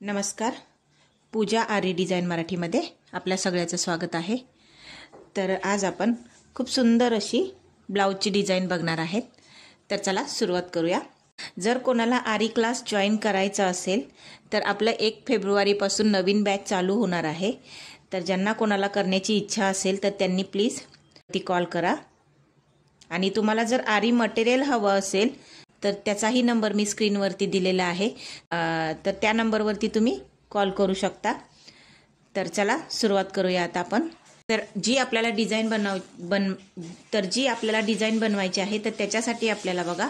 नमस्कार. पूजा आरी डिझाइन मराठीमध्ये आपल्या सगळ्याचं स्वागत आहे. तर आज आपण खूप सुंदर अशी ब्लाऊजची डिझाइन बघणार आहेत. तर चला सुरुवात करूया. जर कोणाला आरी क्लास जॉईन करायचा असेल तर आपलं 1 फेब्रुवारीपासून नवीन बॅच चालू होणार आहे. तर ज्यांना कोणाला करण्याची इच्छा असेल तर त्यांनी प्लीज ती कॉल करा. आणि तुम्हाला जर आरी मटेरियल हवं असेल तर त्याचाही नंबर मी स्क्रीनवरती दिलेला आहे. तर त्या नंबरवरती तुम्ही कॉल करू शकता. तर चला सुरुवात करूया आता आपण. तर जी आपल्याला डिझाइन बनवायची आहे तर त्याच्यासाठी आपल्याला बघा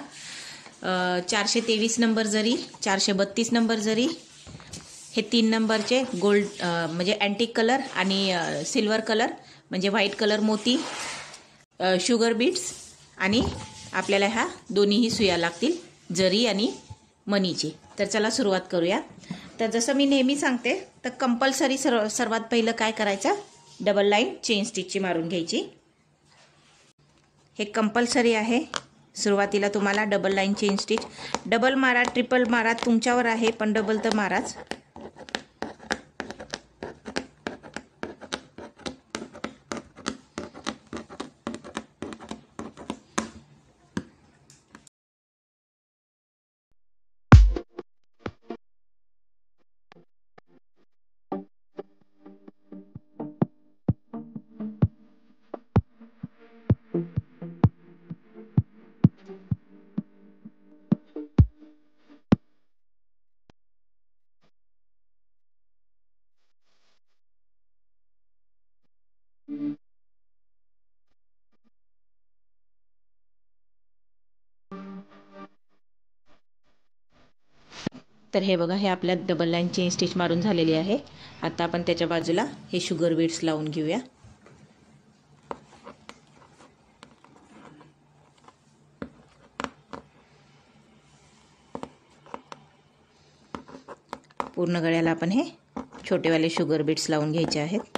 423 नंबर जरी, 432 नंबर जरी, हे 3 नंबरचे गोल्ड म्हणजे अँटिक कलर आणि सिल्वर कलर म्हणजे व्हाईट कलर मोती, शुगर बीट्स आणि आपल्याला ह्या दोन्हीही सुया लागतील, जरी आणि मनीची. तर चला सुरुवात करूया. तर जसं मी नेहमी सांगते तर कंपल्सरी सर्वात पहिलं काय करायचं, डबल लाईन चेन स्टिचची मारून घ्यायची. हे कंपल्सरी आहे. सुरुवातीला तुम्हाला double line chain stitch, double मारा ट्रिपल मारा तुमच्यावर आहे, पण डबल तर माराच. तर हे बघा, हे आपल्या डबल लाईन चेन स्टिच मारून झालेली आहे. आता आपण त्याच्या बाजूला हे शुगर बीड्स लावून घेऊया. पूर्ण गळ्याला आपण हे छोटेवाले शुगर बीट्स लावून घ्यायचे आहेत.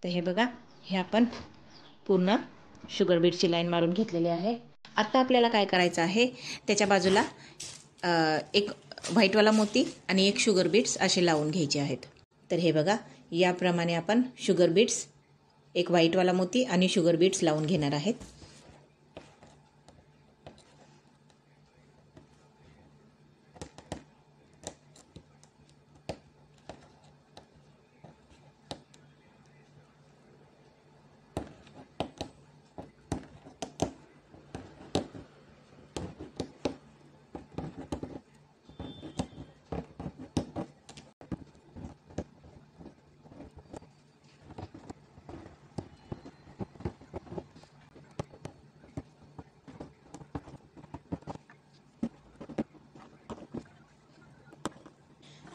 तर हे बघा, हे आपण पूर्ण शुगर बीटची लाईन मारून घेतलेली आहे. आता आपल्याला काय करायचं आहे, त्याच्या बाजूला एक व्हाईटवाला मोती आणि एक शुगर बीट्स असे लावून घ्यायचे आहेत. तर हे बघा, याप्रमाणे आपण शुगर बीट्स, एक व्हाईटवाला मोती आणि शुगर बीट्स लावून घेणार आहेत.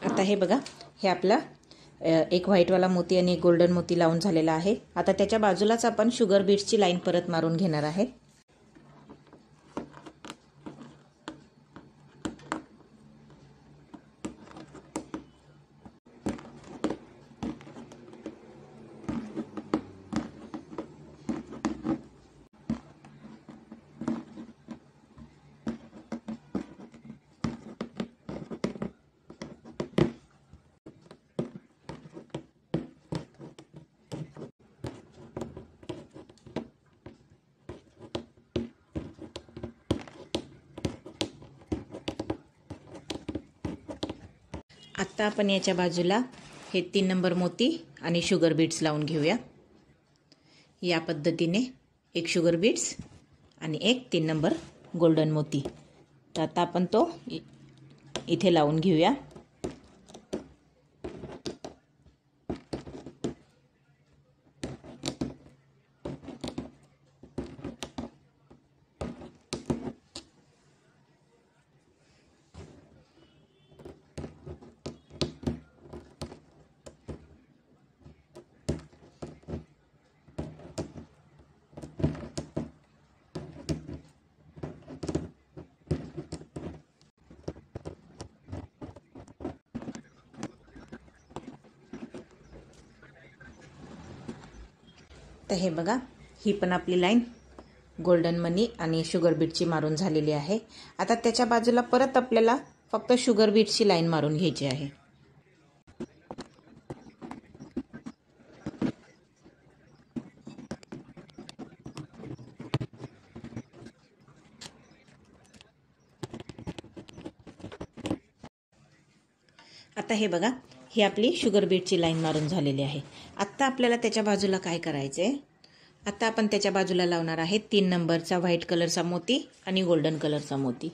आता हे बघा, हे आपला एक व्हाईटवाला मोती आणि एक गोल्डन मोती लावून झालेला आहे. आता त्याच्या बाजूलाच आपण शुगर बीट्सची लाईन परत मारून घेणार आहे. आत्ता आपण याच्या बाजूला हे 3 नंबर मोती आणि शुगर बीट्स लावून घेऊया. या पद्धतीने एक शुगर बीट्स आणि एक 3 नंबर गोल्डन मोती. तर आता आपण तो इथे लावून घेऊया. तर हे बघा, ही पण आपली लाईन गोल्डन मनी आणि शुगर बीटची मारून झालेली आहे. आता त्याच्या बाजूला परत आपल्याला फक्त शुगर बीटची लाईन मारून घ्यायची आहे. आता हे बघा, ही आपली शुगर बीटची लाईन मारून झालेली आहे. आत्ता आपल्याला त्याच्या बाजूला काय करायचं आहे, आता आपण त्याच्या बाजूला लावणार आहे 3 नंबरचा व्हाईट कलरचा मोती आणि गोल्डन कलरचा मोती.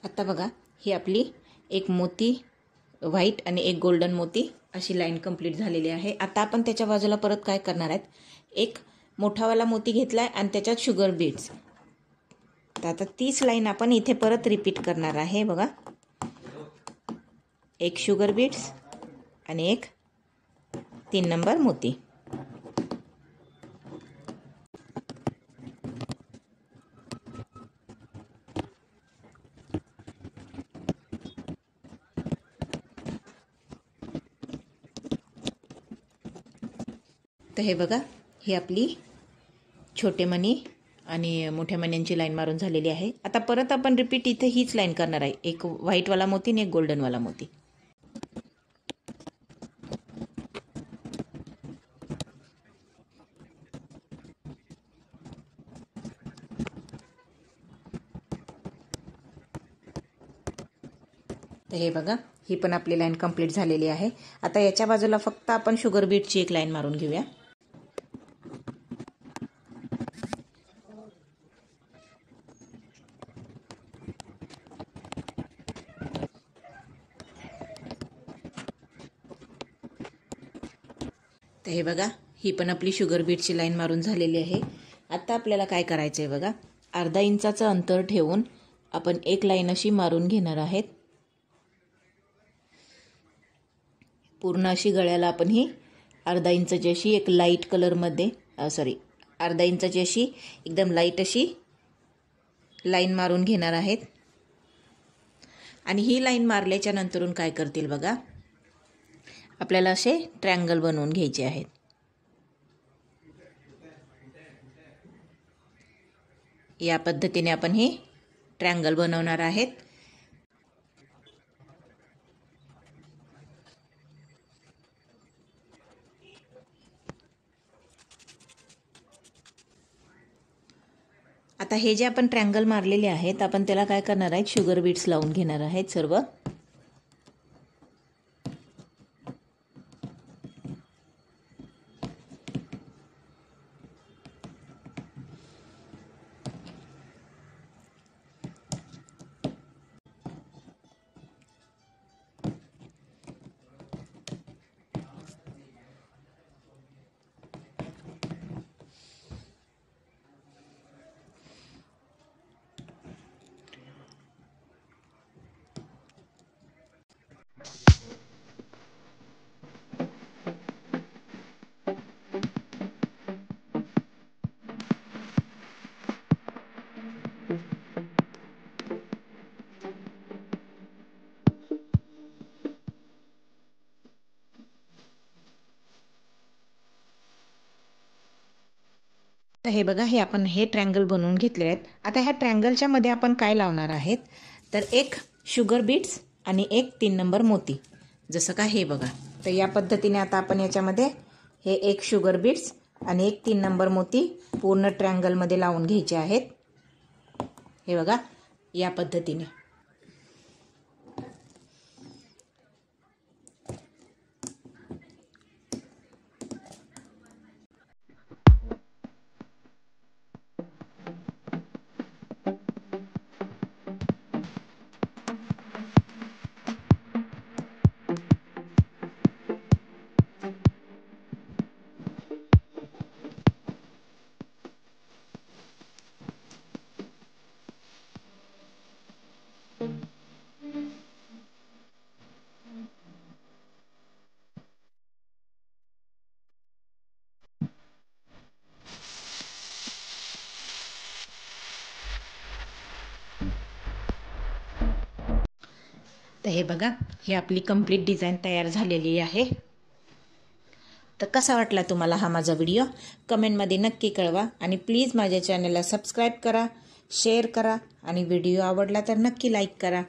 आता बघा, ही आपली एक मोती व्हाईट आणि एक गोल्डन मोती अशी लाईन कंप्लीट झालेली आहे. आता आपण त्याच्या बाजूला परत काय करणार आहेत, एक मोठावाला मोती घेतलाय आणि त्याच्यात शुगर बीट्स. तर आता तीच लाईन आपण इथे परत रिपीट करणार आहे. बघा, एक शुगर बीट्स आणि एक 3 नंबर मोती. तर हे बघा, ही आपली छोटे मणी आणि मोठ्या मण्यांची लाईन मारून झालेली आहे. आता परत आपण रिपीट इथे हीच लाईन करणार आहे, एक व्हाईटवाला मोती आणि एक गोल्डनवाला मोती. तर हे बघा, ही पण आपली लाईन कंप्लीट झालेली आहे. आता याच्या बाजूला फक्त आपण शुगर बीटची एक लाईन मारून घेऊया. तर हे बघा, ही पण आपली शुगर बीटची लाईन मारून झालेली आहे. आता आपल्याला काय करायचं आहे बघा, अर्धा इंचाचं अंतर ठेवून आपण एक लाईन अशी मारून घेणार आहेत. पूर्ण अशी गळ्याला आपण ही अर्धा इंचाची अशी एक लाईट कलरमध्ये अर्धा इंचाची अशी एकदम लाईट अशी लाईन मारून घेणार आहेत. आणि ही लाईन मारल्याच्या नंतरून काय करतील बघा, आपल्याला असे ट्रँगल बनवून घ्यायचे आहेत. या पद्धतीने आपण हे ट्रँगल बनवणार आहेत. आता हे जे आपण ट्रँगल मारलेले आहेत, आपण त्याला काय करणार आहेत, शुगर बीट्स लावून घेणार आहेत सर्व. तर हे बघा, हे आपण हे ट्रँगल बनवून घेतले आहेत. आता ह्या ट्रँगलच्या मध्ये आपण काय लावणार आहेत, तर एक शुगर बीट्स आणि एक 3 नंबर मोती. जसं का हे बघा, तर या पद्धतीने आता आपण याच्यामध्ये हे एक शुगर बीट्स आणि एक 3 नंबर मोती पूर्ण ट्रँगलमध्ये लावून घ्यायचे आहेत. हे बघा, या पद्धतीने. तर हे बघा, ही आपली कंप्लीट डिझाईन तयार झालेली आहे. तर कसा वाटला तुम्हाला हा माझा व्हिडिओ कमेंटमध्ये नक्की कळवा आणि प्लीज माझ्या चॅनलला सबस्क्राईब करा, शेअर करा आणि व्हिडिओ आवडला तर नक्की लाईक करा.